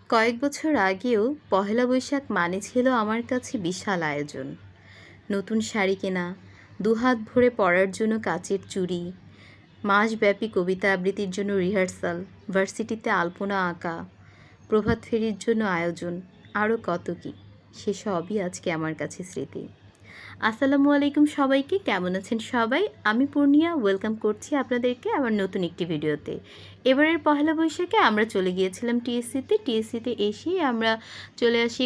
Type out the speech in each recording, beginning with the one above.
কয়েক বছর আগেও পহেলা বৈশাখ মানে ছিল আমার কাছে বিশাল আয়োজন। নতুন শাড়ি কেনা, দুহাত ভরে পরার জন্য কাচের চুড়ি, মাসব্যাপী কবিতা আবৃত্তির জন্য রিহার্সাল, ভার্সিটিতে আলপনা আঁকা, প্রভাত ফেরির জন্য আয়োজন, আরও কত কী, সেসবই আজকে আমার কাছে স্মৃতি। আসসালামু আলাইকুম সবাইকে, কেমন আছেন সবাই? আমি পূর্ণিয়া, ওয়েলকাম করছি আপনাদেরকে আমার নতুন একটি ভিডিওতে। এবারের পহেলা বৈশাখে আমরা চলে গিয়েছিলাম টিএসসিতে এসেই আমরা চলে আসি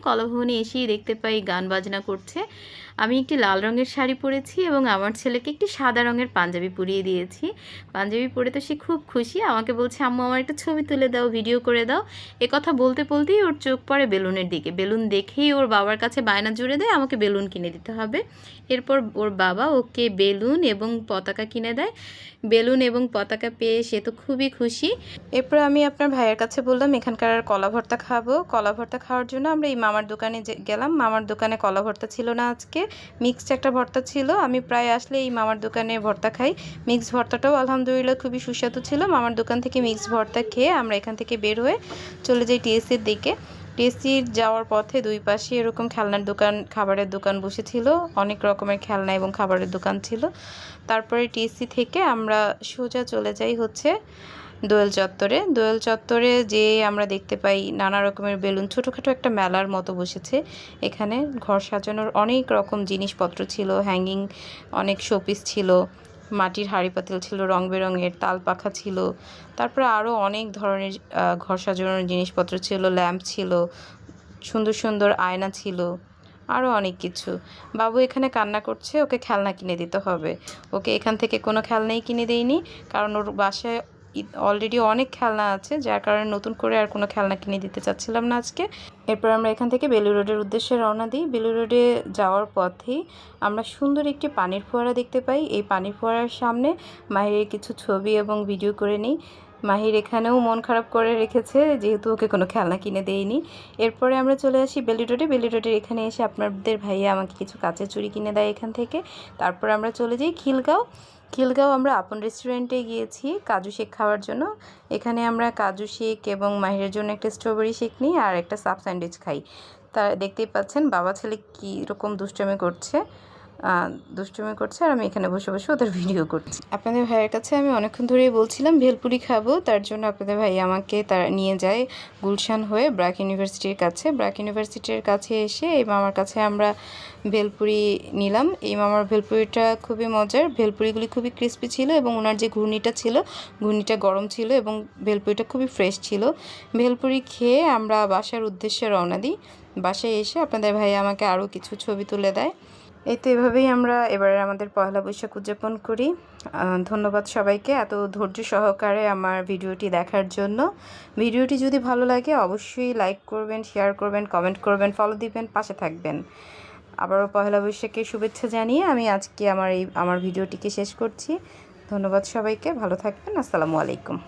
কলাভবনে এসেই দেখতে পাই গান বাজনা করছে। আমি একটি লাল রঙের শাড়ি পরেছি এবং আমার ছেলেকে একটি সাদা রঙের পাঞ্জাবি পরিয়ে দিয়েছি। পাঞ্জাবি পরে তো সে খুব খুশি, আমাকে বলছে আম্মু আমার একটা ছবি তুলে দাও, ভিডিও করে দাও। কথা বলতে বলতেই ওর চোখ পড়ে বেলুনের দিকে। বেলুন দেখেই ওর বাবার কাছে বায়না জুড়ে দেয় আমাকে বেলুন কিনে দিতে হবে। এরপর ওর বাবা ওকে বেলুন এবং পতাকা কিনে দেয়। বেলুন এবং পতাকা পেয়ে সে তো খুবই খুশি। এরপর আমি আপনার ভাইয়ের কাছে বললাম এখানকার কলা ভর্তা খাবো। কলা ভর্তা খাওয়ার জন্য আমরা এই মামার দোকানে গেলাম। মামার দোকানে কলা ভর্তা ছিল না আজকে, মিক্সড একটা ভর্তা ছিল। আমি প্রায় আসলে এই মামার দোকানে ভর্তা খাই। মিক্সড ভর্তাটাও আলহামদুলিল্লাহ খুবই সুস্বাদু ছিল। মামার দোকান থেকে মিক্সড ভর্তা খেয়ে আমরা এখান থেকে বের হয়ে চলে যাই টিএসসির দিকে। টিএসসির যাওয়ার পথে দুই পাশে এরকম খেলনার দোকান, খাবারের দোকান বসেছিল, অনেক রকমের খেলনা এবং খাবারের দোকান ছিল। তারপরে টিএসসি থেকে আমরা সোজা চলে যাই হচ্ছে দোয়েল চত্বরে যে আমরা দেখতে পাই নানা রকমের বেলুন, ছোটোখাটো একটা মেলার মতো বসেছে। এখানে ঘর সাজানোর অনেক রকম জিনিসপত্র ছিল, হ্যাঙ্গিং, অনেক শোপিস ছিল, মাটির হাঁড়ি পাতিল ছিল, রং বেরঙের তাল পাখা ছিল, তারপরে আরও অনেক ধরনের ঘর সাজানোর জিনিসপত্র ছিল, ল্যাম্প ছিল, সুন্দর সুন্দর আয়না ছিল, আরও অনেক কিছু। বাবু এখানে কান্না করছে, ওকে খেলনা কিনে দিতে হবে। ওকে এখান থেকে কোনো খেলনাই কিনে দেয়নি, কারণ ওর বাসায় অলরেডি অনেক খেলনা আছে, যার কারণে নতুন করে আর কোনো খেলনা কিনে দিতে চাচ্ছিলাম না আজকে। এরপর আমরা এখান থেকে বেলুড় রোডের উদ্দেশ্যে রওনা দিই। বেলুড় রোডে যাওয়ার পথেই আমরা সুন্দর একটি পানির ফোয়ারা দেখতে পাই। এই পানির ফোয়ারার সামনে মাহিরের কিছু ছবি এবং ভিডিও করে নিই। মাহির এখানেও মন খারাপ করে রেখেছে যেহেতু ওকে কোনো খেলনা কিনে দেয়নি। এরপরে আমরা চলে আসি বেলুড় রোডের এখানে এসে আপনাদের ভাইয়া আমাকে কিছু কাচের চুড়ি কিনে দেয় এখান থেকে। তারপর আমরা চলে যাই খিলগাঁও আমরা আপন রেস্টুরেন্টে গিয়েছি কাজু শেক খাওয়ার জন্য। এখানে আমরা কাজু শেক এবং মাহিরের জন্য একটা স্ট্রবেরি শেক নিই আর একটা সাব স্যান্ডউইচ খাই। তা দেখতেই পাচ্ছেন বাবা ছেলে কীরকম দুষ্টুমি করছে আর আমি এখানে বসে বসে ওদের ভিডিও করছি। আপনাদের ভাইয়ের কাছে আমি অনেকক্ষণ ধরেই বলছিলাম ভেলপুরি খাবো, তার জন্য আপনাদের ভাই আমাকে তারা নিয়ে যায় গুলশান হয়ে ব্র্যাক ইউনিভার্সিটির কাছে এসে এই মামার কাছে আমরা ভেলপুরি নিলাম। এই মামার ভেলপুরিটা খুবই মজার, ভেলপুরিগুলি খুবই ক্রিস্পি ছিল এবং ওনার যে ঘূর্ণিটা গরম ছিল এবং ভেলপুরিটা খুবই ফ্রেশ ছিল। ভেলপুরি খেয়ে আমরা বাসার উদ্দেশ্যে রওনা দিই। বাসায় এসে আপনাদের ভাই আমাকে আরও কিছু ছবি তুলে দেয়। এই তো এভাবেই আমরা এবারে আমাদের পয়লা বৈশাখ উদযাপন করি। ধন্যবাদ সবাইকে এত ধৈর্য সহকারে আমার ভিডিওটি দেখার জন্য। ভিডিওটি যদি ভালো লাগে অবশ্যই লাইক করবেন, শেয়ার করবেন, কমেন্ট করবেন, ফলো দিবেন, পাশে থাকবেন। আবারও পয়লা বৈশাখের শুভেচ্ছা জানিয়ে আমি আজকে আমার ভিডিওটিকে শেষ করছি। ধন্যবাদ সবাইকে, ভালো থাকবেন। আসসালামু আলাইকুম।